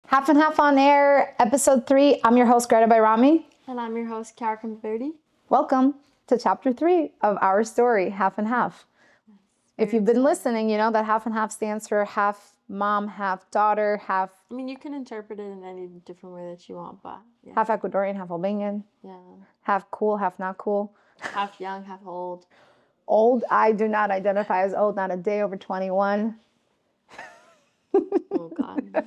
Half and Half on Air, Episode 3. I'm your host, Greta Bayrami. And I'm your host, Kara Converti. Welcome to Chapter 3 of our story, Half and Half. If you've been listening, you know that Half and Half stands for half mom, half daughter, half... I mean, you can interpret it in any different way that you want, but... Yeah. Half Ecuadorian, half Albanian. Yeah. Half cool, half not cool. Half young, half old. Old, I do not identify as old, not a day over 21. Oh, God.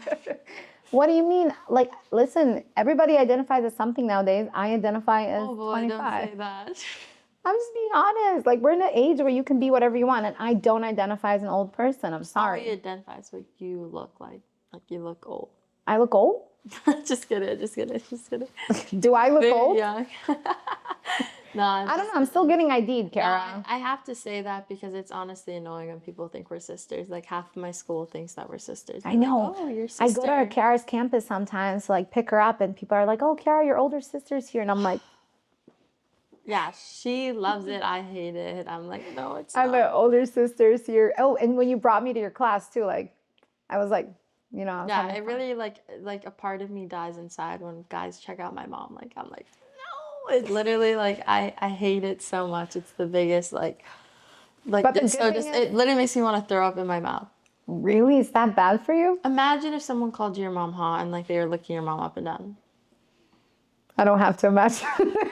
What do you mean? Like, listen, everybody identifies as something nowadays. I identify as 25. Don't say that. I'm just being honest. Like, we're in an age where you can be whatever you want, and I don't identify as an old person. I'm sorry. You identify as what you look like. Like, you look old. I look old? Just kidding. Do I look old? Yeah. No, I don't know. I'm still getting ID'd, Kara. No, I have to say that because it's honestly annoying when people think we're sisters. Like, half of my school thinks that we're sisters. I know. Like, oh, you're sister. I go to Kara's campus sometimes to, like, pick her up, and people are like, oh, Kara, your older sister's here. And I'm like... Yeah, she loves it. I hate it. I'm like, no, it's not. My older sister's here. Oh, and when you brought me to your class, too, like, I was like, you know. Yeah, it really, like a part of me dies inside when guys check out my mom. Like, I'm like, no. It literally, like, I hate it so much. It's the biggest, like but it's so just, it literally makes me want to throw up in my mouth. Really? Is that bad for you? Imagine if someone called you your mom hot and, like, they were licking your mom up and down. I don't have to imagine.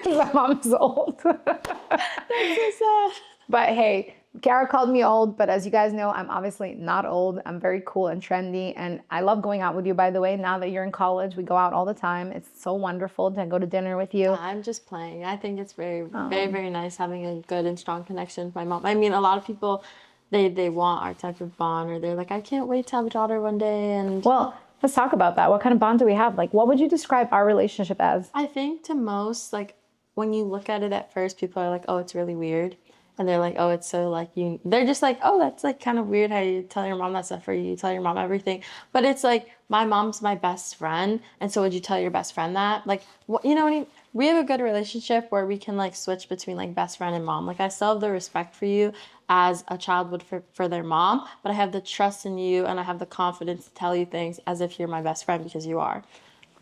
My mom's old. That's so sad. But hey, Kara called me old, but as you guys know, I'm obviously not old. I'm very cool and trendy, and I love going out with you, by the way. Now that you're in college, we go out all the time. It's so wonderful to go to dinner with you. I'm just playing. I think it's very, very nice having a good and strong connection with my mom. I mean, a lot of people, they want our type of bond, or they're like, I can't wait to have a daughter one day. And well, let's talk about that. What kind of bond do we have? Like, what would you describe our relationship as? I think to most, like, when you look at it at first, people are like, oh, it's really weird. And they're like, oh, it's so, like, you... They're just like, oh, that's, like, kind of weird how you tell your mom that stuff, or you tell your mom everything. But it's like, my mom's my best friend, and so would you tell your best friend that? Like, you know what I mean? We have a good relationship where we can, like, switch between, like, best friend and mom. Like, I still have the respect for you as a child would for their mom, but I have the trust in you, and I have the confidence to tell you things as if you're my best friend, because you are.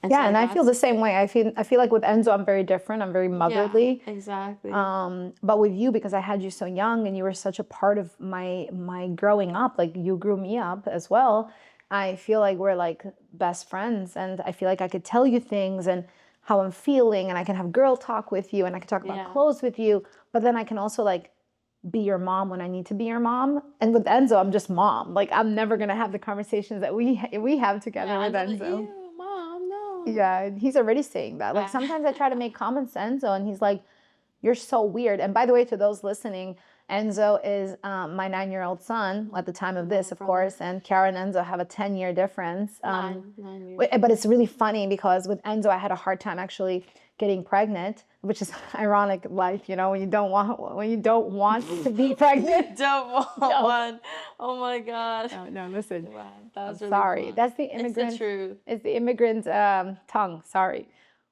And yeah, so, and I feel the same way. I feel like with Enzo, I'm very different. I'm very motherly. Yeah, exactly. But with you, because I had you so young and you were such a part of my growing up, like you grew me up as well, I feel like we're like best friends. And I feel like I could tell you things and how I'm feeling, and I can have girl talk with you, and I can talk about clothes with you. But then I can also, like, be your mom when I need to be your mom. And with Enzo, I'm just mom. Like, I'm never going to have the conversations that we have together with Enzo. Like, Mom, no. Yeah, he's already saying that. Like, sometimes I try to make comments to Enzo, and he's like, you're so weird. And by the way, to those listening, Enzo is my 9-year-old son at the time of this, of course, and Kara and Enzo have a 10-year difference. 9 years. But it's really funny because with Enzo, I had a hard time actually getting pregnant, which is ironic life, you know, when you don't want to be pregnant. Don't want one. Oh my God. No, listen. Wow, that was I'm really sorry. fun. That's the immigrant. It's the truth. It's the immigrant tongue. Sorry.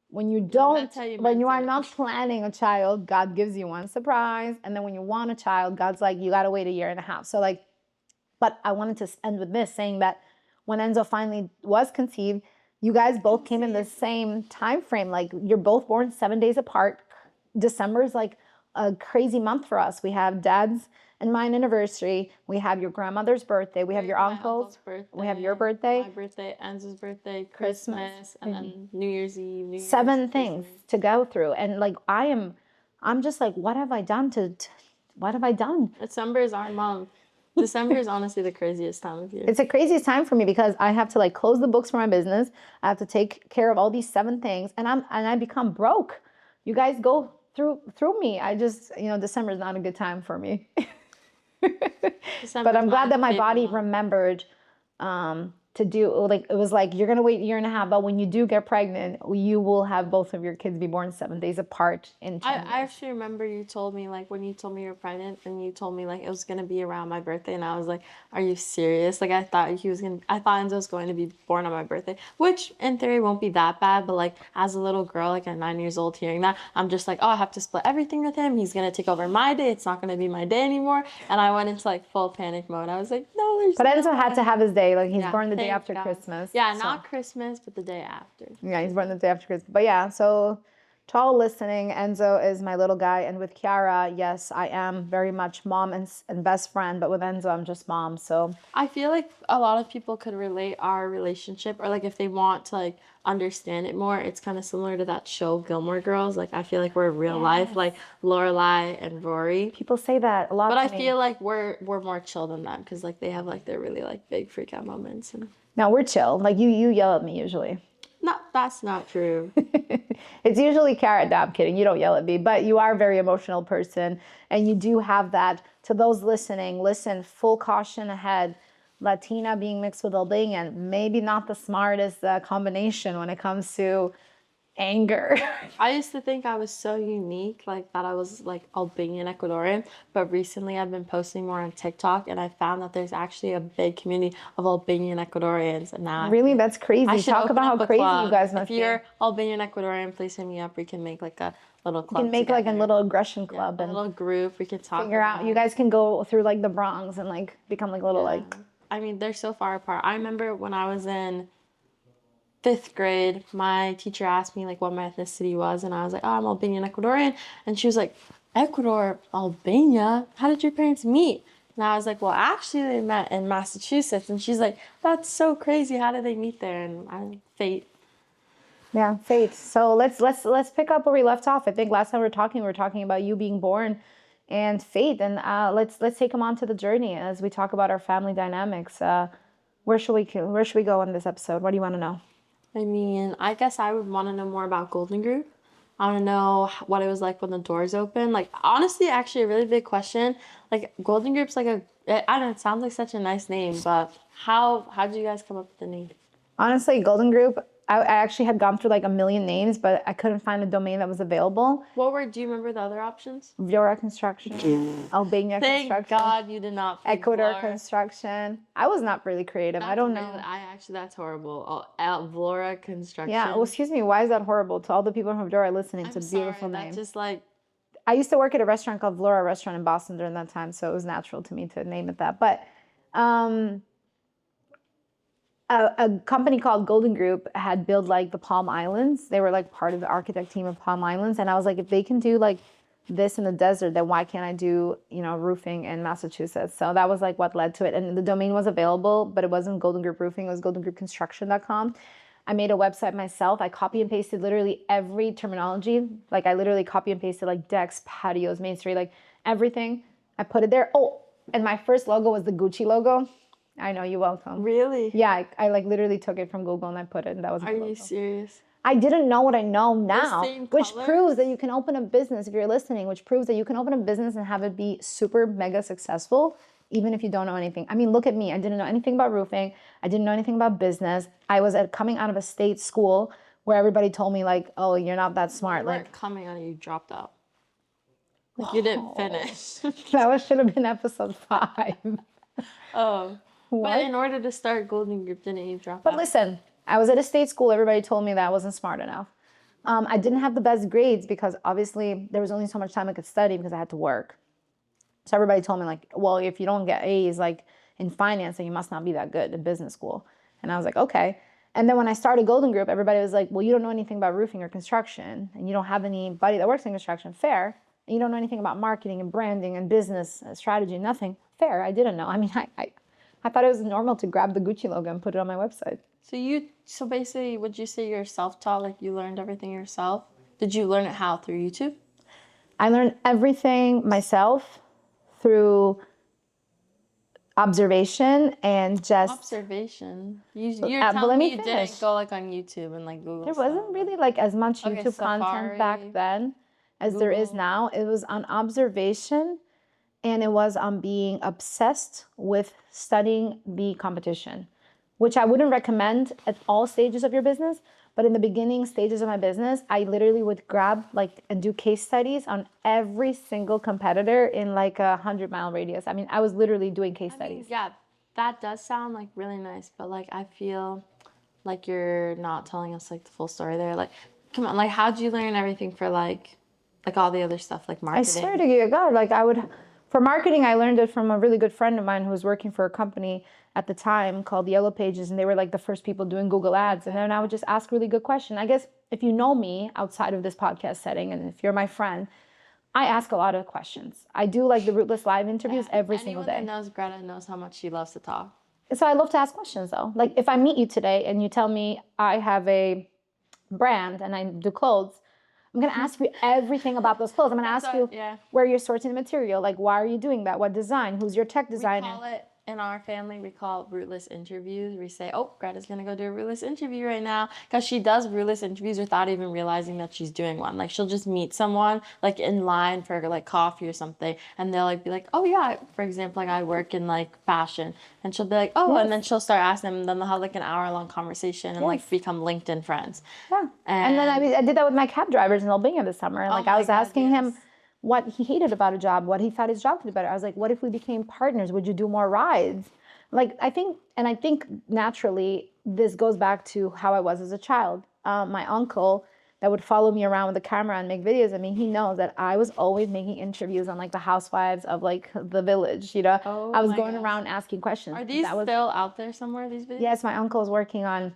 When you are not planning a child, God gives you one surprise. And then when you want a child, God's like, you got to wait 1.5 years. So, like, but I wanted to end with this, saying that when Enzo finally was conceived, you guys both came in the same time frame. Like, you're both born 7 days apart. December is like a crazy month for us. We have Dad's and mine anniversary. We have your grandmother's birthday. We have your uncle's birthday. We have your birthday. My birthday, Enzo's birthday, Christmas, and then New Year's Eve. 7 things to go through. And, like, I'm just like, what have I done what have I done? December is our month. December is honestly the craziest time of year. It's the craziest time for me because I have to, like, close the books for my business. I have to take care of all these 7 things, and I become broke. You guys go through me. I just, you know, December is not a good time for me. But I'm glad that my body remembered to do, like, it was like, you're going to wait 1.5 years, but when you do get pregnant, you will have both of your kids be born 7 days apart in 10 I actually remember you told me, like, when you told me you were pregnant, and you told me, like, it was going to be around my birthday, and I was like, are you serious? Like, I thought Enzo was going to be born on my birthday, which in theory won't be that bad, but, like, as a little girl, like, at 9 years old, hearing that, I'm just like, oh, I have to split everything with him. He's going to take over my day. It's not going to be my day anymore. And I went into, like, full panic mode. I was like, no, there's But Enzo had to have his day. Like, he's born the day day after Christmas. Yeah, not Christmas, but the day after. Yeah, he's born the day after Christmas. But yeah, so to all listening, Enzo is my little guy. And with Kiara, yes, I am very much mom and best friend. But with Enzo, I'm just mom. So I feel like a lot of people could relate our relationship, or like if they want to like understand it more, it's kind of similar to that show Gilmore Girls. Like I feel like we're real life, like Lorelai and Rory. people say that a lot. But to I me. feel like we're more chill than them, because like they have like their really like big freak out moments. And No, we're chill. Like you yell at me usually. that's not true. It's usually Kiara. No, I'm kidding. You don't yell at me, but you are a very emotional person, and you do have that. To those listening, listen. Full caution ahead. Latina being mixed with Albanian, maybe not the smartest combination when it comes to anger. I used to think I was so unique, like that I was like Albanian Ecuadorian, but recently I've been posting more on TikTok, and I found that there's actually a big community of Albanian Ecuadorians. And now Really, that's crazy. I should Talk open about up how a crazy club. you guys must If be. you're Albanian Ecuadorian, please hit me up. We can make like a little club. You can make like a little aggression club a and little group. We can talk. figure out. You guys can go through like the Bronx and like become like little like. I mean, they're so far apart. I remember when I was in 5th grade, my teacher asked me like what my ethnicity was, and I was like, oh, I'm Albanian Ecuadorian, and she was like, Ecuador, Albania? How did your parents meet? And I was like, well, actually they met in Massachusetts, and she's like, that's so crazy. How did they meet there? And fate. Yeah, fate. So let's pick up where we left off. I think last time we were talking about you being born and fate, and let's take them on to the journey as we talk about our family dynamics. Where should we go in this episode? What do you want to know? I mean, I guess I would want to know more about Golden Group. I want to know what it was like when the doors open. Like, honestly, actually, a really big question. Like, Golden Group's like I don't know, it sounds like such a nice name, but how did you guys come up with the name? Honestly, Golden Group, I actually had gone through like a million names, but I couldn't find a domain that was available. Do you remember the other options? Vlora Construction, Albania Thank Construction. God you did not pick Ecuador Vlora. Construction. I was not really creative. I don't know. That's horrible. Vlora Construction. Yeah, well, excuse me. Why is that horrible? To all the people from Vlora listening, it's a beautiful name. That's just like... I used to work at a restaurant called Vlora Restaurant in Boston during that time, so it was natural to me to name it that. But a company called Golden Group had built like the Palm Islands. They were like part of the architect team of Palm Islands. And I was like, if they can do like this in the desert, then why can't I do, roofing in Massachusetts? So that was like what led to it. And the domain was available, but it wasn't Golden Group Roofing. It was goldengroupconstruction.com. I made a website myself. I copy and pasted literally every terminology. Like I literally copy and pasted like decks, patios, masonry, like everything. I put it there. Oh, and my first logo was the Gucci logo. I know, you're welcome. Really? Yeah, I like literally took it from Google and I put it, and that was my logo. Are you serious? I didn't know what I know now, which colors? proves that you can open a business, if you're listening, which proves that you can open a business and have it be super mega successful, even if you don't know anything. I mean, look at me. I didn't know anything about roofing. I didn't know anything about business. I was coming out of a state school where everybody told me like, oh, you're not that smart. You weren't coming out, you dropped out. Like you didn't finish. That should have been episode 5. Oh. What? But in order to start Golden Group, didn't you drop out? But listen, I was at a state school. Everybody told me that I wasn't smart enough. I didn't have the best grades because obviously there was only so much time I could study because I had to work. So everybody told me like, well, if you don't get A's like in finance, then you must not be that good in business school. And I was like, okay. And then when I started Golden Group, everybody was like, well, you don't know anything about roofing or construction, and you don't have anybody that works in construction. Fair. And you don't know anything about marketing and branding and business strategy. Nothing. Fair. I didn't know. I mean, I thought it was normal to grab the Gucci logo and put it on my website. So basically, would you say you're self-taught, like you learned everything yourself? Did you learn it how? Through YouTube? I learned everything myself through observation and just... Observation? You're telling me you didn't go like on YouTube and like Google There wasn't really like as much YouTube content back then as there is now. It was on observation. And it was on being obsessed with studying the competition, which I wouldn't recommend at all stages of your business. But in the beginning stages of my business, I literally would grab and do case studies on every single competitor in like 100-mile radius. I mean, I was literally doing case studies. Yeah, that does sound like really nice. But like, I feel like you're not telling us like the full story there. Like, come on, like how'd you learn everything for like all the other stuff like marketing? I swear to you, God, like I would... For marketing, I learned it from a really good friend of mine who was working for a company at the time called Yellow Pages, and they were like the first people doing Google Ads. And then I would just ask really good questions. I guess if you know me outside of this podcast setting, and if you're my friend, I ask a lot of questions. I do like the Rootless Live interviews every single day. Anyone that knows Greta knows how much she loves to talk. So I love to ask questions though. Like if I meet you today and you tell me I have a brand and I do clothes, I'm going to ask you everything about those clothes. I'm going to ask you where you're sourcing the material. Like, why are you doing that? What design? Who's your tech designer? We call it, in our family, we call it rootless interviews. We say, oh, Greta's going to go do a rootless interview right now. Because she does rootless interviews without even realizing that she's doing one. Like, she'll just meet someone, like, in line for, like, coffee or something. And they'll, like, be like, oh, yeah. For example, like, I work in, like, fashion. And she'll be like, oh, and then she'll start asking them. And then they'll have, like, an hour-long conversation and, like, become LinkedIn friends. Yeah. And then I did that with my cab drivers in Albania this summer. And, like, I was asking him what he hated about a job, what he thought his job could do better. I was like, what if we became partners? Would you do more rides? Like, I think naturally this goes back to how I was as a child. My uncle that would follow me around with a camera and make videos. I mean, he knows that I was always making interviews on like the housewives of like the village, you know? I was going around asking questions. Are these still out there somewhere, these videos? Yes, my uncle is working on,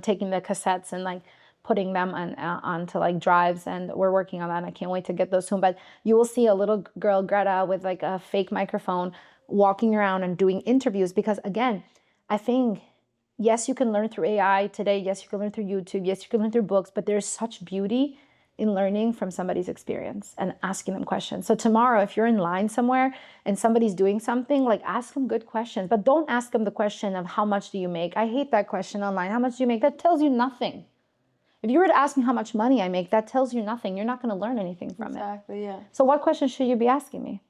taking the cassettes and like putting them onto like drives, and we're working on that. And I can't wait to get those soon. But you will see a little girl, Greta, with like a fake microphone walking around and doing interviews, because again, I think, yes, you can learn through AI today. Yes, you can learn through YouTube. Yes, you can learn through books, but there's such beauty in learning from somebody's experience and asking them questions. So tomorrow, if you're in line somewhere and somebody's doing something, like ask them good questions, but don't ask them the question of how much do you make? I hate that question online. How much do you make? That tells you nothing. If you were to ask me how much money I make, that tells you nothing. You're not going to learn anything from it. Exactly, yeah. So what questions should you be asking me?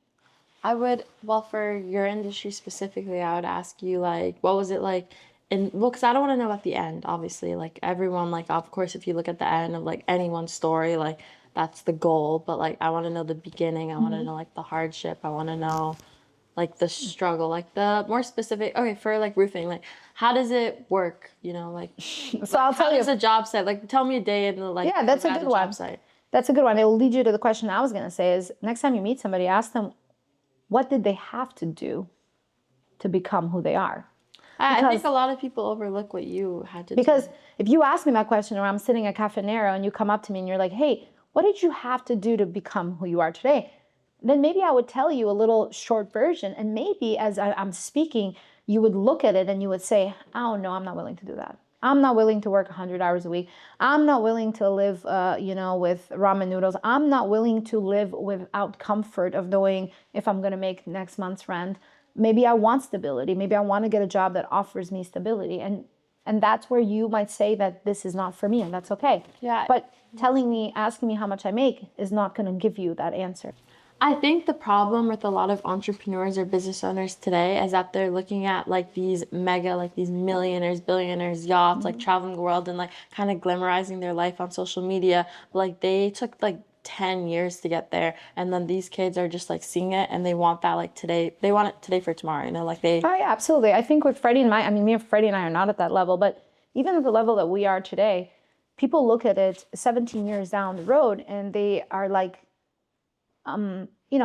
I would, well, for your industry specifically, I would ask you, like, what was it like? Because I don't want to know about the end, obviously. Like, everyone, like, of course, if you look at the end of, like, anyone's story, like, that's the goal. But, like, I want to know the beginning. I want to know, like, the hardship. I want to know, like, the struggle. Like, the more specific, okay, for, like, roofing, like, how does it work? You know, like, so I'll tell you. How does a job site, like, tell me a day in the, like, yeah, that's a good one. That's a good one. It will lead you to the question I was going to say is, next time you meet somebody, ask them, what did they have to do to become who they are? I think a lot of people overlook what you had to do. Because if you ask me that question, or I'm sitting at Cafe Nero and you come up to me and you're like, hey, what did you have to do to become who you are today? Then maybe I would tell you a little short version. And maybe as I'm speaking, you would look at it and you would say, oh, no, I'm not willing to do that. I'm not willing to work 100 hours a week. I'm not willing to live, with ramen noodles. I'm not willing to live without comfort of knowing if I'm going to make next month's rent. Maybe I want stability. Maybe I want to get a job that offers me stability. And that's where you might say that this is not for me, and that's okay. Yeah. But asking me how much I make is not going to give you that answer. I think the problem with a lot of entrepreneurs or business owners today is that they're looking at like these mega, like these millionaires, billionaires, yachts, like traveling the world and like kind of glamorizing their life on social media. But like they took like 10 years to get there, and then these kids are just like seeing it and they want that like today. They want it today for tomorrow, you know, like they. Oh yeah, absolutely. I think with Freddie and me and Freddie and I are not at that level, but even at the level that we are today, people look at it 17 years down the road and they are like,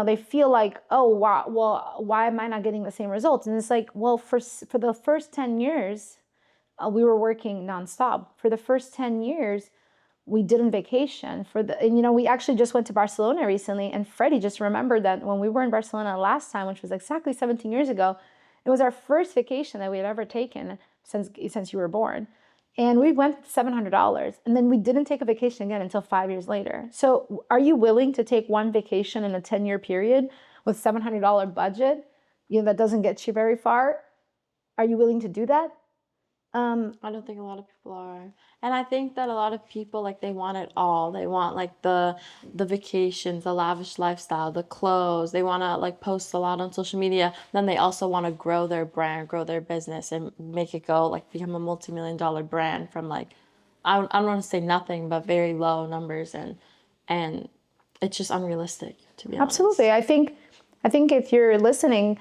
they feel like, oh, wow, well, why am I not getting the same results? And it's like, well, for the first 10 years, we were working nonstop. For the first 10 years, we didn't vacation. We actually just went to Barcelona recently, and Freddie just remembered that when we were in Barcelona last time, which was exactly 17 years ago, it was our first vacation that we had ever taken since you were born. And we went $700, and then we didn't take a vacation again until 5 years later. So are you willing to take one vacation in a 10-year period with $700 budget, that doesn't get you very far? Are you willing to do that? I don't think a lot of people are. And I think that a lot of people, like, they want it all. They want, like, the vacations, the lavish lifestyle, the clothes. They want to, like, post a lot on social media. Then they also want to grow their brand, grow their business, and make it go, like, become a multi-million-dollar brand from, like, I don't want to say nothing, but very low numbers. And it's just unrealistic, to be honest. Absolutely. I think if you're listening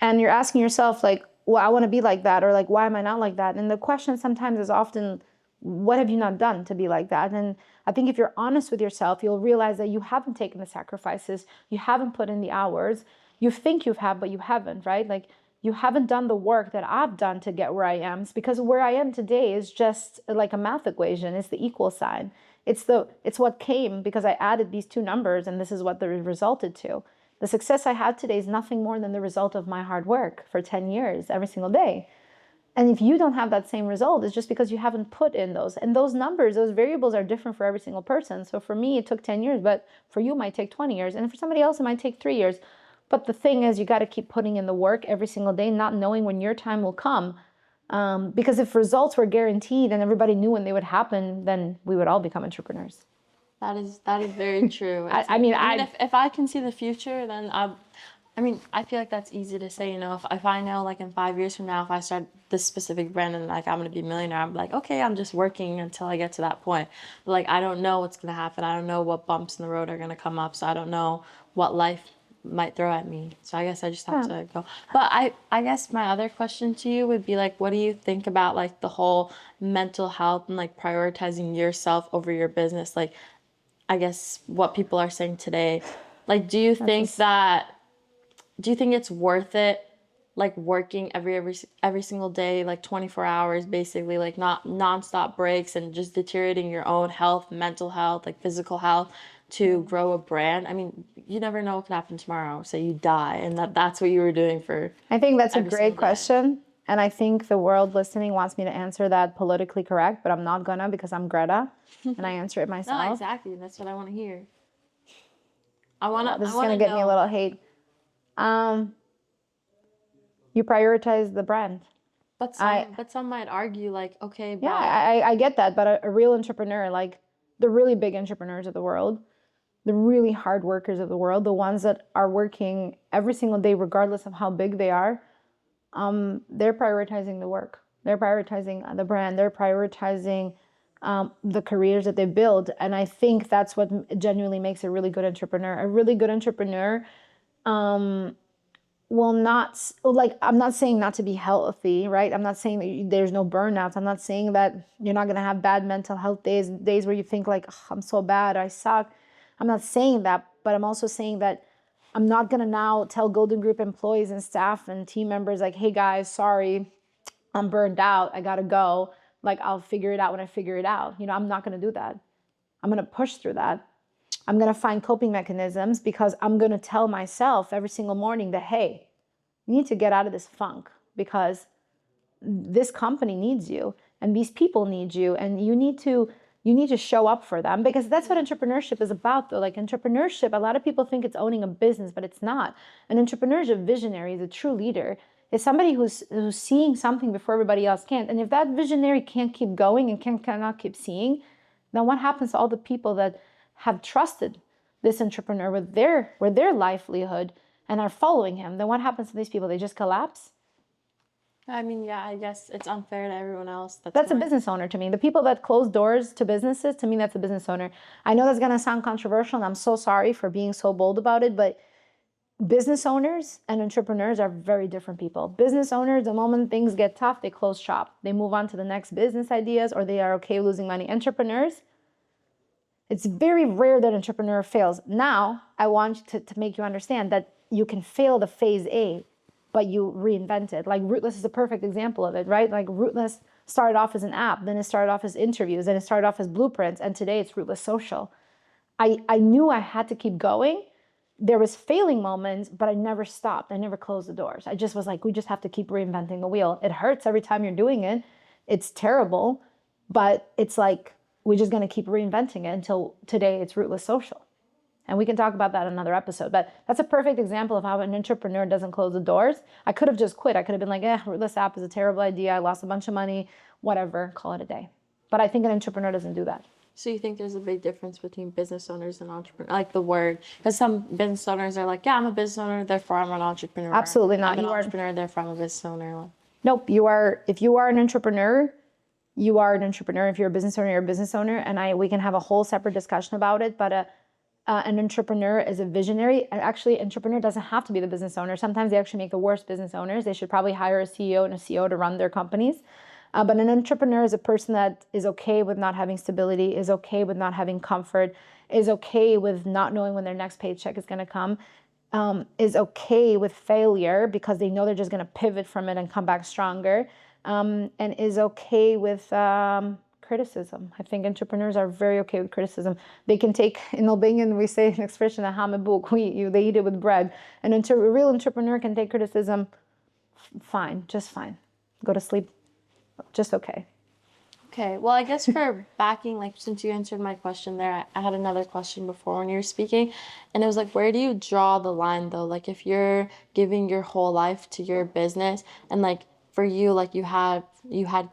and you're asking yourself, like, well, I want to be like that, or like, why am I not like that? And the question sometimes is often, What have you not done to be like that? And I think if you're honest with yourself, you'll realize that you haven't taken the sacrifices, you haven't put in the hours. You think you've had, but you haven't, right? Like you haven't done the work that I've done to get where I am. It's because where I am today is just like a math equation. It's the equal sign. It's what came because I added these two numbers, and this is what the resulted to. The success I had today is nothing more than the result of my hard work for 10 years, every single day. And if you don't have that same result, it's just because you haven't put in those. And those numbers, those variables are different for every single person. So for me, it took 10 years, but for you, it might take 20 years. And for somebody else, it might take 3 years. But the thing is, you got to keep putting in the work every single day, not knowing when your time will come. Because if results were guaranteed and everybody knew when they would happen, then we would all become entrepreneurs. That is very true. If I can see the future, then I feel like that's easy to say, if I know like in 5 years from now, if I start this specific brand and like I'm going to be a millionaire, I'm like, okay, I'm just working until I get to that point. But like, I don't know what's going to happen. I don't know what bumps in the road are going to come up. So I don't know what life might throw at me. So I guess I just have to go. But I guess my other question to you would be like, what do you think about like the whole mental health and like prioritizing yourself over your business? Like, I guess what people are saying today, like, do you think it's worth it, like working every single day, like 24 hours, basically, like not nonstop breaks and just deteriorating your own health, mental health, like physical health to grow a brand? I mean, you never know what could happen tomorrow. Say you die, and that's what you were doing for. I think that's a great question. And I think the world listening wants me to answer that politically correct, but I'm not gonna because I'm Greta and I answer it myself. No, exactly. That's what I want to hear. This is gonna get me a little hate. You prioritize the brand. But some might argue like, okay, yeah, I get that, but a real entrepreneur, like the really big entrepreneurs of the world, the really hard workers of the world, the ones that are working every single day, regardless of how big they are, they're prioritizing the work. They're prioritizing the brand. They're prioritizing the careers that they build. And I think that's what genuinely makes a really good entrepreneur. A really good entrepreneur will not, like, I'm not saying not to be healthy, right? I'm not saying that there's no burnouts. I'm not saying that you're not going to have bad mental health days where you think like, oh, I'm so bad, I suck. I'm not saying that, but I'm also saying that I'm not going to now tell Golden Group employees and staff and team members like, hey guys, sorry, I'm burned out, I got to go. Like, I'll figure it out when I figure it out. I'm not going to do that. I'm going to push through that. I'm going to find coping mechanisms because I'm going to tell myself every single morning that, hey, you need to get out of this funk because this company needs you and these people need you, and you need to show up for them, because that's what entrepreneurship is about, though. Like, entrepreneurship, a lot of people think it's owning a business, but it's not. An entrepreneur is a visionary, is a true leader. It's somebody who's seeing something before everybody else can't. And if that visionary can't keep going and cannot keep seeing, then what happens to all the people that have trusted this entrepreneur with their livelihood and are following him? Then what happens to these people? They just collapse? I mean, yeah, I guess it's unfair to everyone else. That's a business owner to me. The people that close doors to businesses, to me, that's a business owner. I know that's going to sound controversial, and I'm so sorry for being so bold about it, but business owners and entrepreneurs are very different people. Business owners, the moment things get tough, they close shop. They move on to the next business ideas, or they are okay losing money. Entrepreneurs, it's very rare that an entrepreneur fails. Now, I want to make you understand that you can fail the phase A, but you reinvent it. Like, Rootless is a perfect example of it, right? Like, Rootless started off as an app, then it started off as interviews, then it started off as blueprints, and today it's Rootless Social. I knew I had to keep going. There was failing moments, but I never stopped. I never closed the doors. I just was like, we just have to keep reinventing the wheel. It hurts every time you're doing it. It's terrible, but it's like, we're just going to keep reinventing it until today it's Rootless Social. And we can talk about that in another episode. But that's a perfect example of how an entrepreneur doesn't close the doors. I could have just quit. I could have been like, Rootless app is a terrible idea. I lost a bunch of money, whatever, call it a day. But I think an entrepreneur doesn't do that. So you think there's a big difference between business owners and entrepreneurs, like the word? Because some business owners are like, yeah, I'm a business owner, therefore I'm an entrepreneur. Absolutely not. I'm an entrepreneur, therefore I'm a business owner. Nope. If you are an entrepreneur, you are an entrepreneur. If you're a business owner, you're a business owner. And we can have a whole separate discussion about it. But an entrepreneur is a visionary. And actually, an entrepreneur doesn't have to be the business owner. Sometimes they actually make the worst business owners. They should probably hire a CEO and a CEO to run their companies. But an entrepreneur is a person that is okay with not having stability, is okay with not having comfort, is okay with not knowing when their next paycheck is going to come, is okay with failure because they know they're just going to pivot from it and come back stronger, and is okay with criticism. I think entrepreneurs are very okay with criticism. They can take, in Albanian we say an expression, they eat it with bread. A real entrepreneur can take criticism fine, just fine. Go to sleep, just okay. Okay, well, I guess for backing, like, since you answered my question there, I had another question before when you were speaking, and it was like, where do you draw the line, though? Like, if you're giving your whole life to your business, and, like, for you, like, you had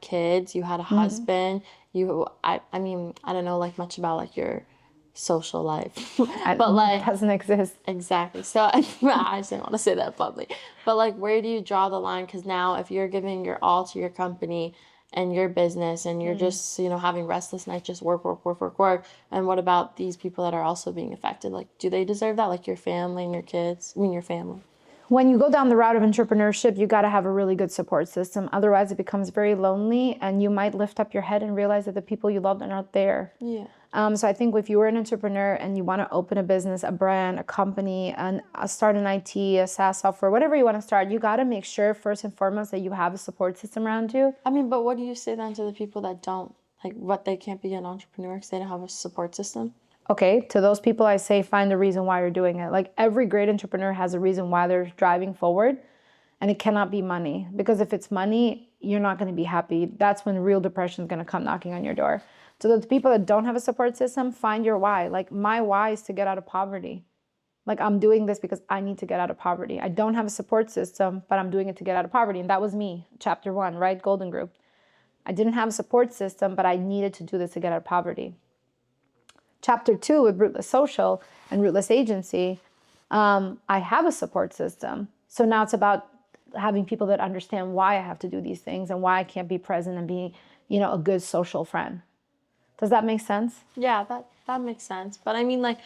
kids, you had a husband, I mean, I don't know, like, much about, like, your social life, but, like... It doesn't exist. Exactly, so I just didn't want to say that publicly, but, like, where do you draw the line? Because now, if you're giving your all to your company and your business and you're just, having restless nights, just work, and what about these people that are also being affected? Like, do they deserve that? Like your family and your kids? I mean, your family. When you go down the route of entrepreneurship, you got to have a really good support system. Otherwise, it becomes very lonely, and you might lift up your head and realize that the people you loved are not there. Yeah. So I think if you were an entrepreneur and you want to open a business, a brand, a company, and start an IT, a SaaS software, whatever you want to start, you got to make sure first and foremost that you have a support system around you. I mean, but what do you say then to the people that don't, like, what, they can't be an entrepreneur because they don't have a support system? Okay, to those people I say find the reason why you're doing it. Like every great entrepreneur has a reason why they're driving forward, and it cannot be money, because if it's money, you're not going to be happy. That's when real depression is going to come knocking on your door. So those people that don't have a support system, find your why. Like my why is to get out of poverty. Like I'm doing this because I need to get out of poverty. I don't have a support system, but I'm doing it to get out of poverty. And that was me, chapter 1, right? Golden Group. I didn't have a support system, but I needed to do this to get out of poverty. Chapter 2 with Rootless Social and Rootless Agency, I have a support system. So now it's about having people that understand why I have to do these things and why I can't be present and be, a good social friend. Does that make sense? Yeah, that makes sense. But I mean, like,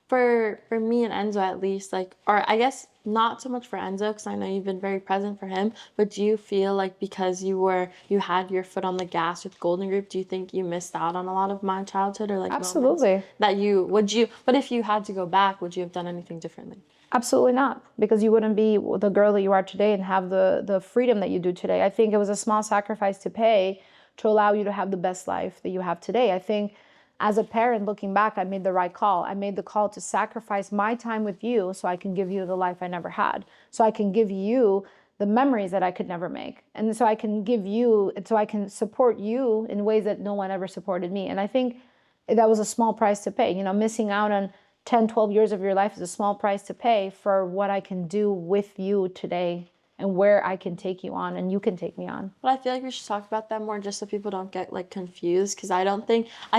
for me and Enzo at least, like, or I guess not so much for Enzo because I know you've been very present for him, but do you feel like because you had your foot on the gas with Golden Group, do you think you missed out on a lot of my childhood or like Absolutely. But if you had to go back, would you have done anything differently? Absolutely not, because you wouldn't be the girl that you are today and have the freedom that you do today. I think it was a small sacrifice to pay to allow you to have the best life that you have today. I think as a parent, looking back, I made the right call. I made the call to sacrifice my time with you so I can give you the life I never had. So I can give you the memories that I could never make. And so I can support you in ways that no one ever supported me. And I think that was a small price to pay. Missing out on 10, 12 years of your life is a small price to pay for what I can do with you today and where I can take you on and you can take me on. But I feel like we should talk about that more just so people don't get like confused, because I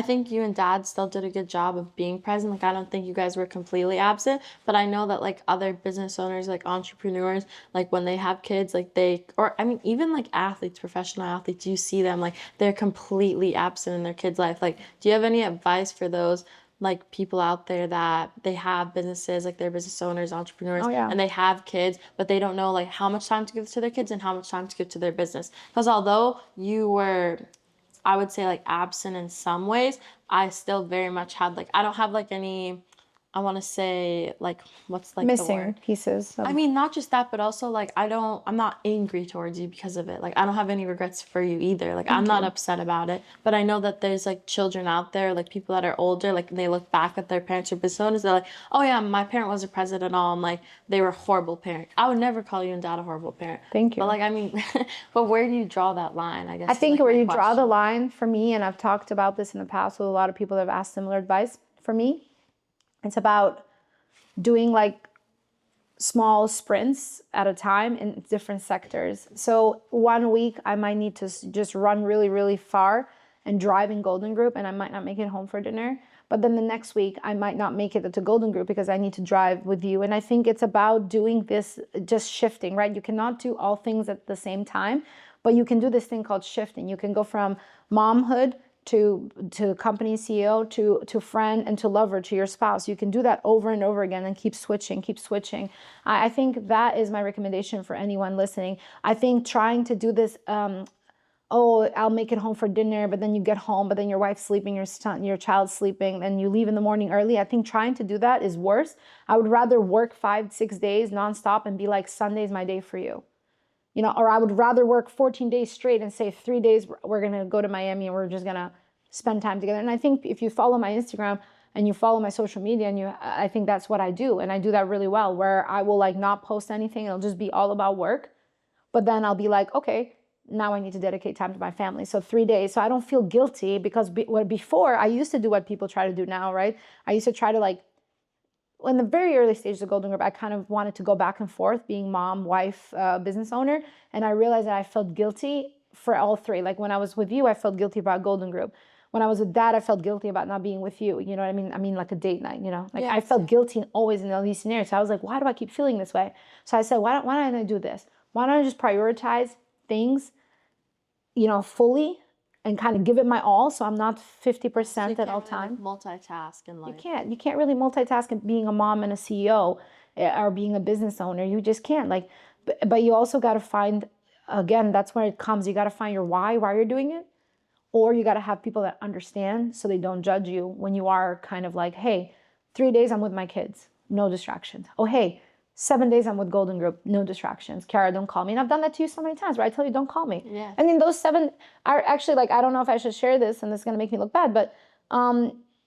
think you and Dad still did a good job of being present. Like I don't think you guys were completely absent, but I know that like other business owners, like entrepreneurs, like when they have kids, like even like athletes, professional athletes, you see them like they're completely absent in their kids' life. Like, do you have any advice for those like people out there that they have businesses, like they're business owners, entrepreneurs, and they have kids, but they don't know like how much time to give to their kids and how much time to give to their business? Because although you were, I would say, like absent in some ways, I still very much had like, I don't have like any, I want to say like, what's like missing the word? pieces. I mean, not just that, but also like I'm not angry towards you because of it. Like I don't have any regrets for you either. Like I'm not upset about it. But I know that there's like children out there, like people that are older, like they look back at their parents or business owners, they're like, oh yeah, my parent wasn't present at all. And like they were a horrible parent. I would never call you and Dad a horrible parent. Thank you. But like, I mean, but where do you draw that line? I guess I think like where you draw the line for me, and I've talked about this in the past with a lot of people that have asked similar advice for me, it's about doing like small sprints at a time in different sectors. So 1 week I might need to just run really, really far and drive in Golden Group, and I might not make it home for dinner. But then the next week I might not make it to Golden Group because I need to drive with you. And I think it's about doing this, just shifting, right? You cannot do all things at the same time, but you can do this thing called shifting. You can go from momhood to company CEO, to friend, and to lover, to your spouse. You can do that over and over again and keep switching. I think that is my recommendation for anyone listening. I think trying to do this oh, I'll make it home for dinner, but then you get home, but then your wife's sleeping, your child's sleeping, and you leave in the morning early. I think trying to do that is worse. I would rather work 5-6 days nonstop and be like, Sunday's my day for you. Or I would rather work 14 days straight and say 3 days we're going to go to Miami and we're just going to spend time together. And I think if you follow my Instagram and you follow my social media, I think that's what I do. And I do that really well, where I will like not post anything. It'll just be all about work. But then I'll be like, okay, now I need to dedicate time to my family. So 3 days. So I don't feel guilty, because before I used to do what people try to do now, right? I used to try to like, in the very early stages of Golden Group, I kind of wanted to go back and forth, being mom, wife, business owner. And I realized that I felt guilty for all three. Like when I was with you, I felt guilty about Golden Group. When I was with Dad, I felt guilty about not being with you. You know what I mean? I mean, like a date night, Like I felt guilty always in all these scenarios. So I was like, why do I keep feeling this way? So I said, why don't I do this? Why don't I just prioritize things, fully, and kind of give it my all, so I'm not 50% at all time. Multitask in life. You can't really multitask in being a mom and a CEO or being a business owner. You just can't. But you also got to find, again, that's where it comes. You got to find your why you're doing it, or you got to have people that understand so they don't judge you when you are kind of like, hey, 3 days I'm with my kids, no distractions. Oh, hey, 7 days I'm with Golden Group, no distractions. Kara, don't call me. And I've done that to you so many times, where I tell you, don't call me. Yeah. I mean, those 7 are actually, like, I don't know if I should share this, and this is going to make me look bad, but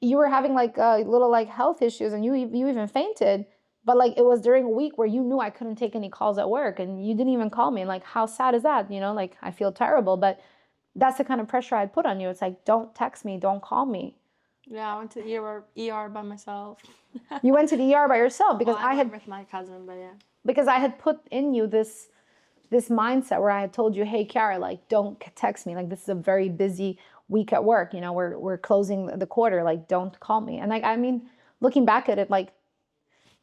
you were having like little like health issues, and you even fainted. But like, it was during a week where you knew I couldn't take any calls at work, and you didn't even call me. Like, how sad is that? Like, I feel terrible, but that's the kind of pressure I'd put on you. It's like, don't text me, don't call me. Yeah, I went to the ER by myself. You went to the ER by yourself because I went with my cousin, but yeah. Because I had put in you this mindset where I had told you, hey, Kara, like, don't text me. Like, this is a very busy week at work. We're closing the quarter. Like, don't call me. And like, I mean, looking back at it, like,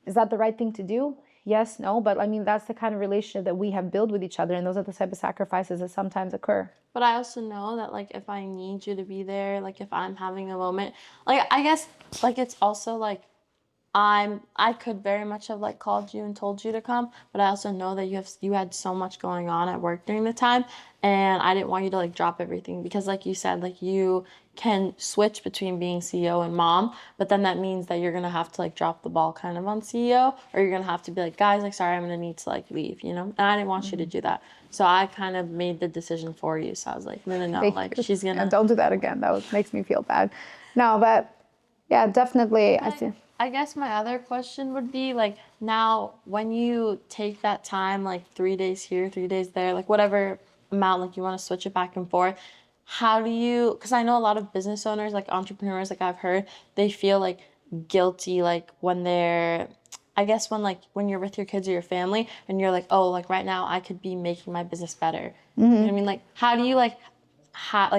is that the right thing to do? Yes, no. But I mean, that's the kind of relationship that we have built with each other. And those are the type of sacrifices that sometimes occur. But I also know that, like, if I need you to be there, like, if I'm having a moment, like, I guess, like, it's also, like, I could very much have, like, called you and told you to come, but I also know that you had so much going on at work during the time, and I didn't want you to, like, drop everything, because, like you said, like, you can switch between being CEO and mom, but then that means that you're gonna have to, like, drop the ball kind of on CEO, or you're gonna have to be like, guys, like, sorry, I'm gonna need to, like, leave, And I didn't want you to do that. So I kind of made the decision for you. So I was like, no, like, she's gonna... And don't do that again. That makes me feel bad. No, but yeah, definitely. I guess my other question would be, like, now when you take that time, like 3 days here, 3 days there, like whatever amount, like you want to switch it back and forth, how do you, because I know a lot of business owners, like entrepreneurs, like I've heard, they feel like guilty, like when they're, I guess when you're with your kids or your family and you're like, oh, like right now I could be making my business better. You know what I mean? Like, how do you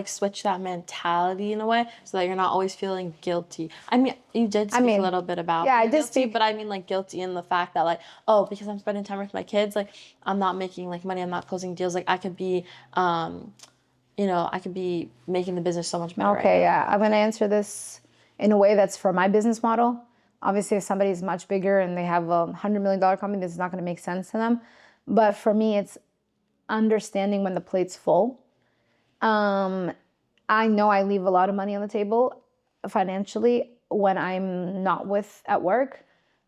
switch that mentality in a way so that you're not always feeling guilty? I mean, you did speak a little bit about I did speak, but I mean, like, guilty in the fact that, like, oh, because I'm spending time with my kids, like, I'm not making like money, I'm not closing deals, like I could be I could be making the business so much better. Okay, yeah, I'm gonna answer this in a way that's for my business model. Obviously, if somebody's much bigger and they have $100 million company, this is not gonna make sense to them. But for me, it's understanding when the plate's full. I know I leave a lot of money on the table financially when I'm not at work.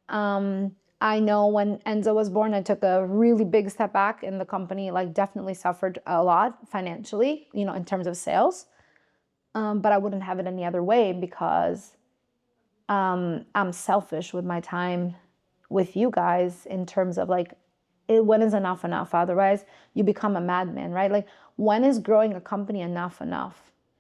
I know when Enzo was born, I took a really big step back in the company, like definitely suffered a lot financially, in terms of sales. But I wouldn't have it any other way because I'm selfish with my time with you guys in terms of like, when is enough? Otherwise, you become a madman, right? Like, when is growing a company enough?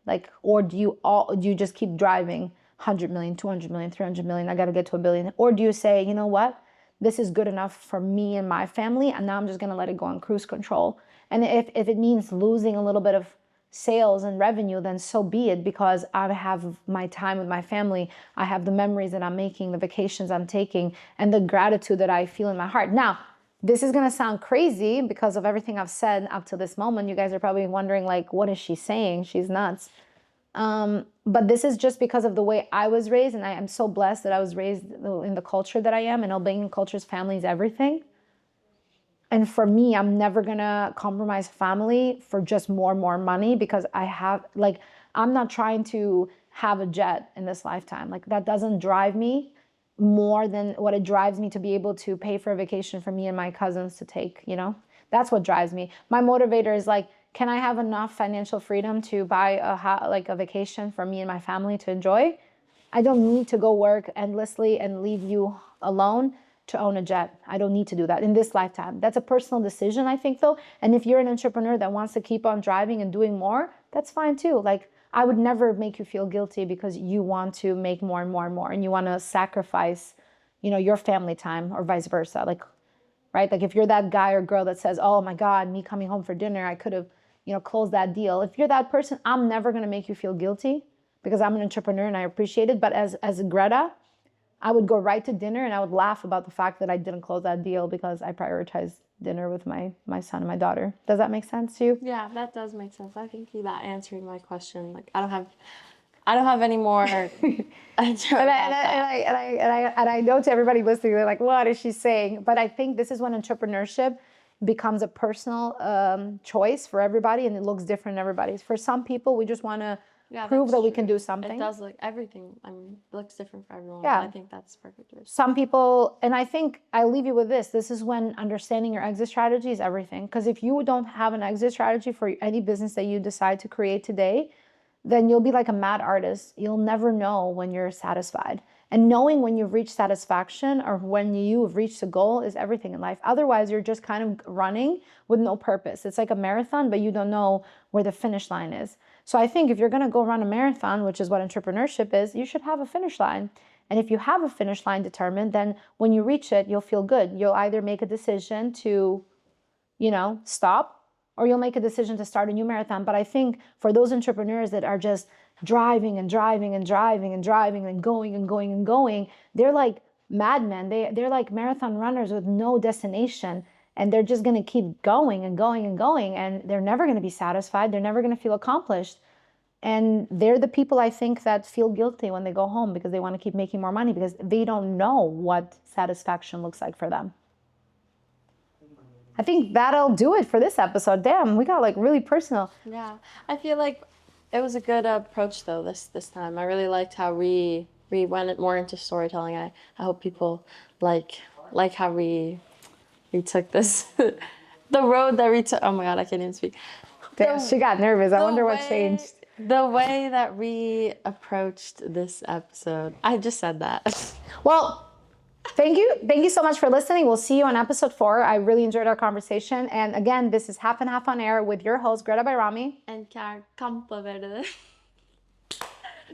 Like, or do you just keep driving 100 million, 200 million, 300 million? I got to get to $1 billion. Or do you say, you know what? This is good enough for me and my family, and now I'm just going to let it go on cruise control. And if it means losing a little bit of sales and revenue, then so be it, because I have my time with my family. I have the memories that I'm making, the vacations I'm taking, and the gratitude that I feel in my heart. Now, this is going to sound crazy because of everything I've said up to this moment. You guys are probably wondering, like, what is she saying? She's nuts. But this is just because of the way I was raised, and I am so blessed that I was raised in the culture that I am. In Albanian cultures, family is everything. And for me, I'm never gonna compromise family for just more money, because I have, like, I'm not trying to have a jet in this lifetime. Like, that doesn't drive me more than what it drives me to be able to pay for a vacation for me and my cousins to take, you know? That's what drives me. My motivator is like, can I have enough financial freedom to buy a vacation for me and my family to enjoy? I don't need to go work endlessly and leave you alone to own a jet. I don't need to do that in this lifetime. That's a personal decision, I think, though. And if you're an entrepreneur that wants to keep on driving and doing more, that's fine too. Like, I would never make you feel guilty because you want to make more and more and more, and you want to sacrifice, you know, your family time, or vice versa. Like, right? Like, if you're that guy or girl that says, oh my God, me coming home for dinner, I could have, you know, closed that deal. If you're that person, I'm never going to make you feel guilty, because I'm an entrepreneur and I appreciate it. But as Greta, I would go right to dinner and I would laugh about the fact that I didn't close that deal because I prioritized dinner with my son and my daughter. Does that make sense to you? Yeah, that does make sense. I think that answered my question. Like, I don't have any more. And I know to everybody listening, they're like, what is she saying? But I think this is when entrepreneurship becomes a personal choice for everybody, and it looks different in everybody. For some people, we just want to prove that we can do something. It does look everything. I mean, it looks different for everyone. Yeah. I think that's perfect. Some people, and I think I leave you with this. This is when understanding your exit strategy is everything. Because if you don't have an exit strategy for any business that you decide to create today, then you'll be like a mad artist. You'll never know when you're satisfied. And knowing when you've reached satisfaction or when you've reached a goal is everything in life. Otherwise, you're just kind of running with no purpose. It's like a marathon, but you don't know where the finish line is. So I think if you're going to go run a marathon, which is what entrepreneurship is, you should have a finish line. And if you have a finish line determined, then when you reach it, you'll feel good. You'll either make a decision to, you know, stop, or you'll make a decision to start a new marathon. But I think for those entrepreneurs that are just driving and driving and driving and driving and going and going and going, they're like madmen. They're like marathon runners with no destination. And they're just going to keep going and going and going. And they're never going to be satisfied. They're never going to feel accomplished. And they're the people, I think, that feel guilty when they go home because they want to keep making more money, because they don't know what satisfaction looks like for them. I think that'll do it for this episode. Damn, we got like really personal. Yeah, I feel like it was a good approach though this time. I really liked how we went more into storytelling. I hope people like how we took this, the road that we took. Oh my God, I can't even speak. Damn, she got nervous. I wonder what changed. The way that we approached this episode. I just said that. Well, thank you so much for listening. We'll see you on episode 4. I really enjoyed our conversation. And again, this is Half and Half on Air with your host, Greta Bayrami. And Kar Kampaverde.